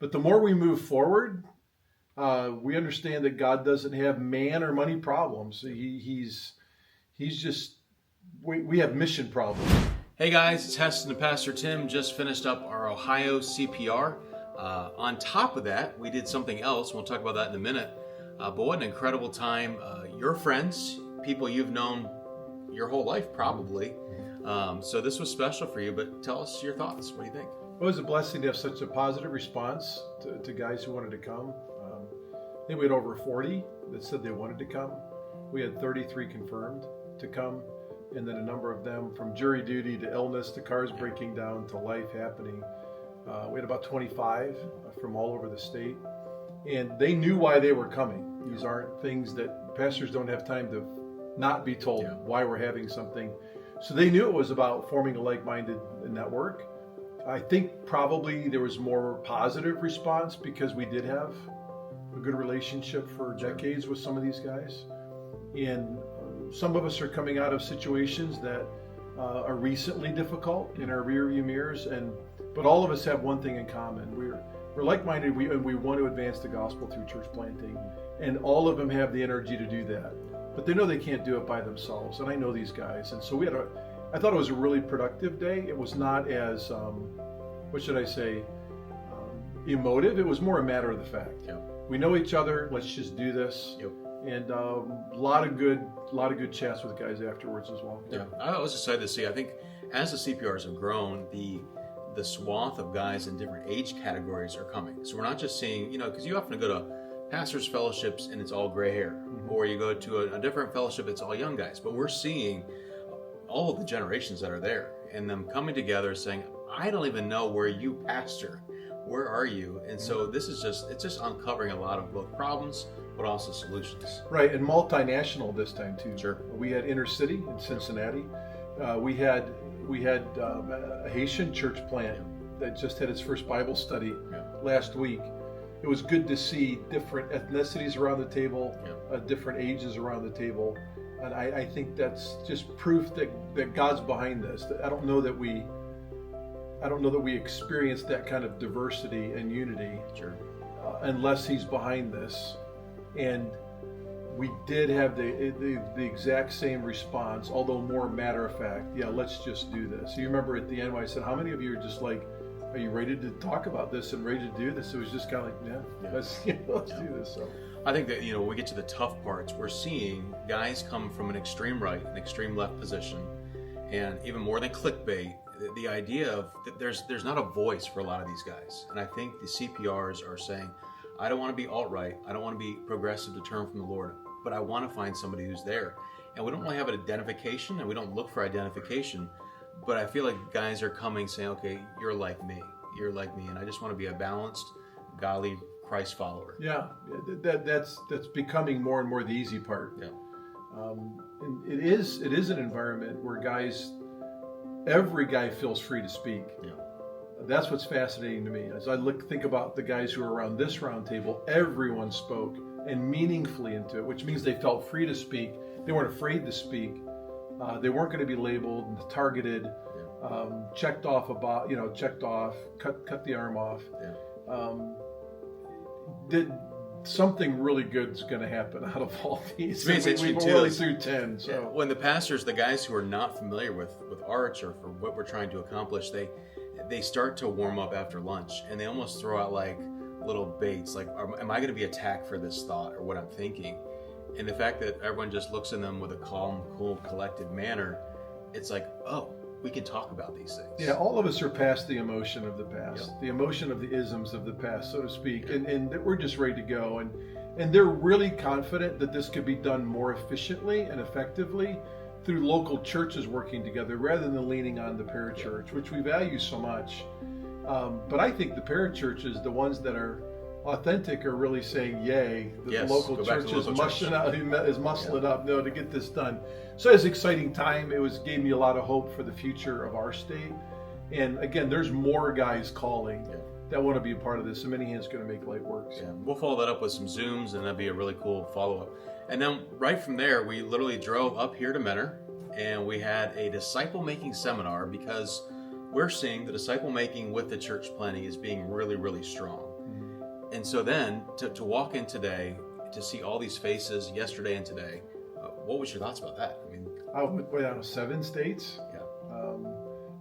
But the more we move forward, we understand that God doesn't have man or money problems. He's just, we have mission problems. Hey guys, it's Heston and Pastor Tim. Just finished up our Ohio CPR. On top of that, we did something else. We'll talk about that in a minute. But what an incredible time. Your friends, people you've known your whole life probably. So this was special for you, but tell us your thoughts. What do you think? It was a blessing to have such a positive response to guys who wanted to come. I think we had over 40 that said they wanted to come. We had 33 confirmed to come, and then a number of them from jury duty to illness to cars breaking down to life happening. We had about 25 from all over the state, and they knew why they were coming. These aren't things that pastors don't have time to not be told why we're having something. So they knew it was about forming a like-minded network. I think probably there was more positive response because we did have a good relationship for decades with some of these guys. And some of us are coming out of situations that are recently difficult in our rearview mirrors, but all of us have one thing in common. We're like-minded, and we want to advance the gospel through church planting, and all of them have the energy to do that. But they know they can't do it by themselves, and I know these guys. And so I thought it was a really productive day. It was not as, emotive. It was more a matter of the fact. Yep. We know each other. Let's just do this. Yep. And a lot of good chats with guys afterwards as well. Yeah, I was excited to see. I think as the CPRs have grown, the swath of guys in different age categories are coming. So we're not just seeing, because you often go to pastors' fellowships and it's all gray hair, or you go to a different fellowship, it's all young guys. But we're seeing all of the generations that are there and them coming together saying, I don't even know where you pastor. Where are you? And so this is it's just uncovering a lot of both problems, but also solutions. Right, and multinational this time too. Sure. We had inner city in Cincinnati. We had a Haitian church plant that just had its first Bible study last week. It was good to see different ethnicities around the table, different ages around the table. And I think that's just proof that God's behind this. I don't know that we experience that kind of diversity and unity unless He's behind this. And we did have the exact same response, although more matter of fact. Yeah, let's just do this. You remember at the end when I said, how many of you are just like, are you ready to talk about this and ready to do this? It was just kind of like, let's do this. So I think that, when we get to the tough parts, we're seeing guys come from an extreme right, an extreme left position, and even more than clickbait, the idea of that there's not a voice for a lot of these guys. And I think the CPRs are saying, I don't want to be alt-right, I don't want to be progressive to turn from the Lord, but I want to find somebody who's there. And we don't really have an identification, and we don't look for identification, but I feel like guys are coming saying, okay, you're like me, and I just want to be a balanced, godly Christ follower. Yeah, that's becoming more and more the easy part. Yeah. And it is an environment where every guy feels free to speak. Yeah. That's what's fascinating to me. As I think about the guys who are around this round table, everyone spoke and meaningfully into it, which means they felt free to speak. They weren't afraid to speak. They weren't going to be labeled and targeted, checked off, cut the arm off. Yeah. Something really good is going to happen out of all these. We've already through 10. So when the pastors, the guys who are not familiar with arts or for what we're trying to accomplish, they start to warm up after lunch, and they almost throw out like little baits, like, am I going to be attacked for this thought or what I'm thinking? And the fact that everyone just looks at them with a calm, cool, collected manner, it's like, oh, we can talk about these things. Yeah, all of us are past the emotion of the past, the emotion of the isms of the past, so to speak, and we're just ready to go. And they're really confident that this could be done more efficiently and effectively through local churches working together rather than leaning on the parachurch, which we value so much. But I think the parachurches, the ones that are authentic, are really saying, yay, the local church is muscling it up to get this done. So it was an exciting time. It gave me a lot of hope for the future of our state. And again, there's more guys calling that want to be a part of this. So many hands going to make light work. So. Yeah, we'll follow that up with some Zooms, and that'd be a really cool follow-up. And then right from there, we literally drove up here to Mentor, and we had a disciple-making seminar, because we're seeing the disciple-making with the church planting is being really, really strong. And so then to walk in today, to see all these faces yesterday and today, what was your thoughts about that? I mean, I went out of 7 states. yeah,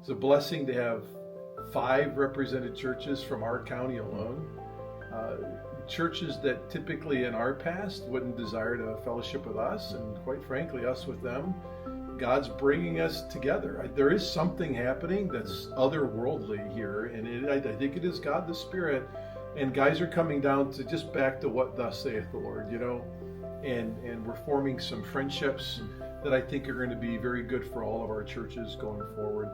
It's a blessing to have 5 represented churches from our county alone. Churches that typically in our past wouldn't desire to fellowship with us, and quite frankly, us with them. God's bringing us together. There is something happening that's otherworldly here, and I think it is God the Spirit. And guys are coming down to just back to what thus saith the Lord, you know, and we're forming some friendships that I think are going to be very good for all of our churches going forward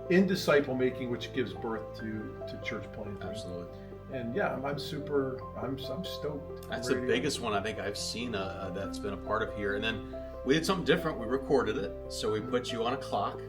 in disciple making, which gives birth to church planting. absolutely. And yeah, I'm stoked. That's the biggest one I think I've seen that's been a part of here. And then we did something different. We recorded it, so we put you on a clock.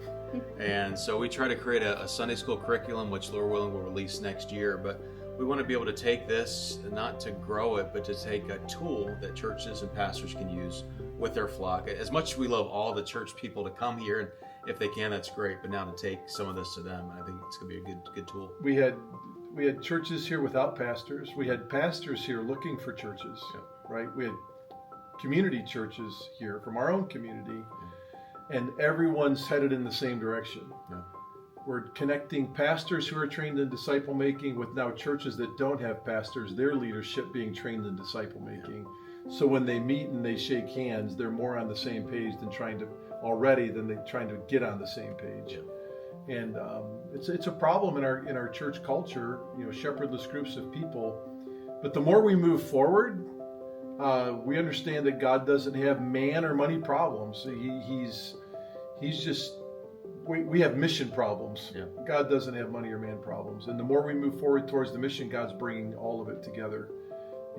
And so we try to create a Sunday school curriculum, which Lord willing will release next year. But we want to be able to take this, not to grow it, but to take a tool that churches and pastors can use with their flock. As much as we love all the church people to come here, and if they can, that's great. But now to take some of this to them, I think it's going to be a good tool. We had churches here without pastors. We had pastors here looking for churches, right? We had community churches here from our own community, and everyone's headed in the same direction. Yeah. We're connecting pastors who are trained in disciple making with now churches that don't have pastors, their leadership being trained in disciple making. So when they meet and they shake hands, they're more on the same page than trying to get on the same page. And it's a problem in our church culture, you know, shepherdless groups of people. But the more we move forward, we understand that God doesn't have man or money problems. He's just, we have mission problems. Yeah. God doesn't have money or man problems. And the more we move forward towards the mission, God's bringing all of it together.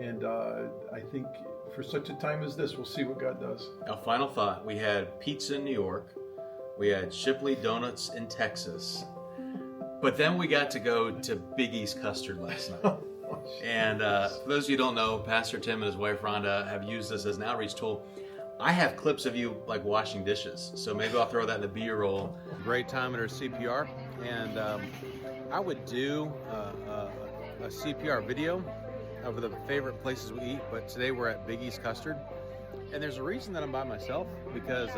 And I think for such a time as this, we'll see what God does. Now, final thought. We had pizza in New York. We had Shipley Donuts in Texas. But then we got to go to Big East Custard last night. And for those of you who don't know, Pastor Tim and his wife Rhonda have used this as an outreach tool. I have clips of you like washing dishes, so maybe I'll throw that in the B-roll. Great time at our CPR, and I would do a CPR video of the favorite places we eat, but today we're at Big East Custard, and there's a reason that I'm by myself, because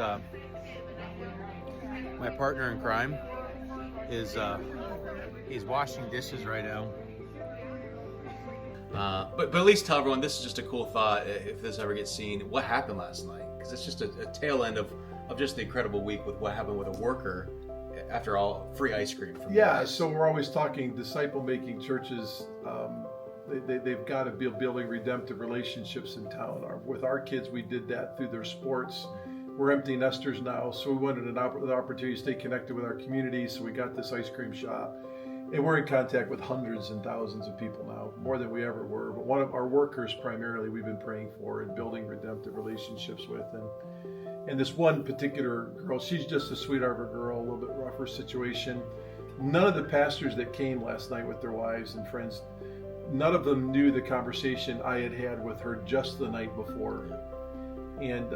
my partner in crime is he's washing dishes right now. But at least tell everyone, this is just a cool thought, if this ever gets seen, what happened last night. Because it's just a tail end of just the incredible week with what happened with a worker, after all, free ice cream. From So we're always talking disciple-making churches. They've got to be building redemptive relationships in town. With our kids, we did that through their sports. We're empty nesters now, so we wanted an opportunity to stay connected with our community, so we got this ice cream shop. And we're in contact with hundreds and thousands of people now, more than we ever were. But one of our workers primarily we've been praying for and building redemptive relationships with. And this one particular girl, she's just a sweetheart of a girl, a little bit rougher situation. None of the pastors that came last night with their wives and friends, none of them knew the conversation I had had with her just the night before. And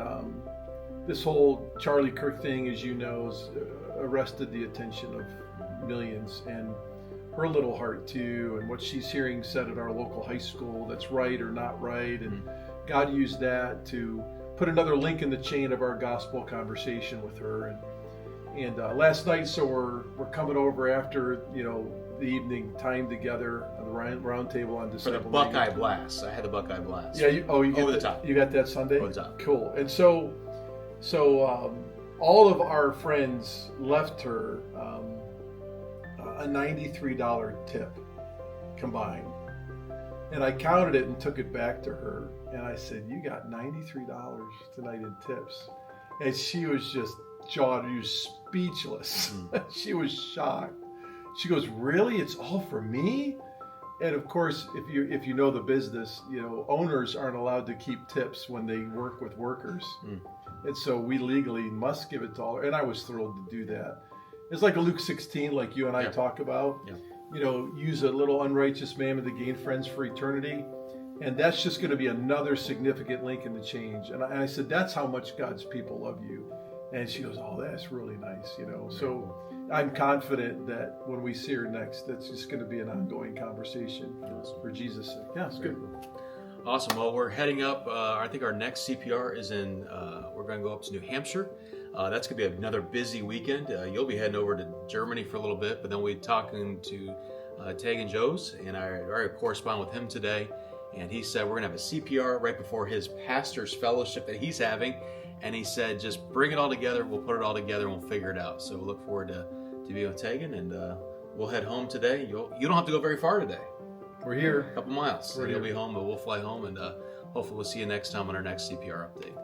this whole Charlie Kirk thing, as you know, has arrested the attention of millions. And her little heart too, and what she's hearing said at our local high school that's right or not right, and God used that to put another link in the chain of our gospel conversation with her. And last night, so we're coming over after the evening time together on the round table on disciple. For the Buckeye Blast. I had the Buckeye Blast. Yeah, you got that Sunday? Over the top. Cool. And so all of our friends left her a $93 tip combined. And I counted it and took it back to her. And I said, you got $93 tonight in tips. And she was just speechless. She was shocked. She goes, really? It's all for me? And of course, if you know the business, owners aren't allowed to keep tips when they work with workers. And so we legally must give it to all. And I was thrilled to do that. It's like a Luke 16, like you and I talk about. Yeah. Use a little unrighteous mammon to gain friends for eternity. And that's just going to be another significant link in the change. And I said, that's how much God's people love you. And she goes, oh, that's really nice, So I'm confident that when we see her next, that's just going to be an ongoing conversation for Jesus' sake. Yeah, it's good. Awesome. Well, we're heading up. I think our next CPR is in. We're going to go up to New Hampshire. That's going to be another busy weekend. You'll be heading over to Germany for a little bit, but then we'll be talking to Tegan Joes, and I already corresponded with him today, and he said we're going to have a CPR right before his pastor's fellowship that he's having, and he said just bring it all together. We'll put it all together and we'll figure it out. So we'll look forward to being with Tegan, and we'll head home today. You don't have to go very far today. We're here. A couple miles. We're You'll here. be home, but we'll fly home, and hopefully we'll see you next time on our next CPR update.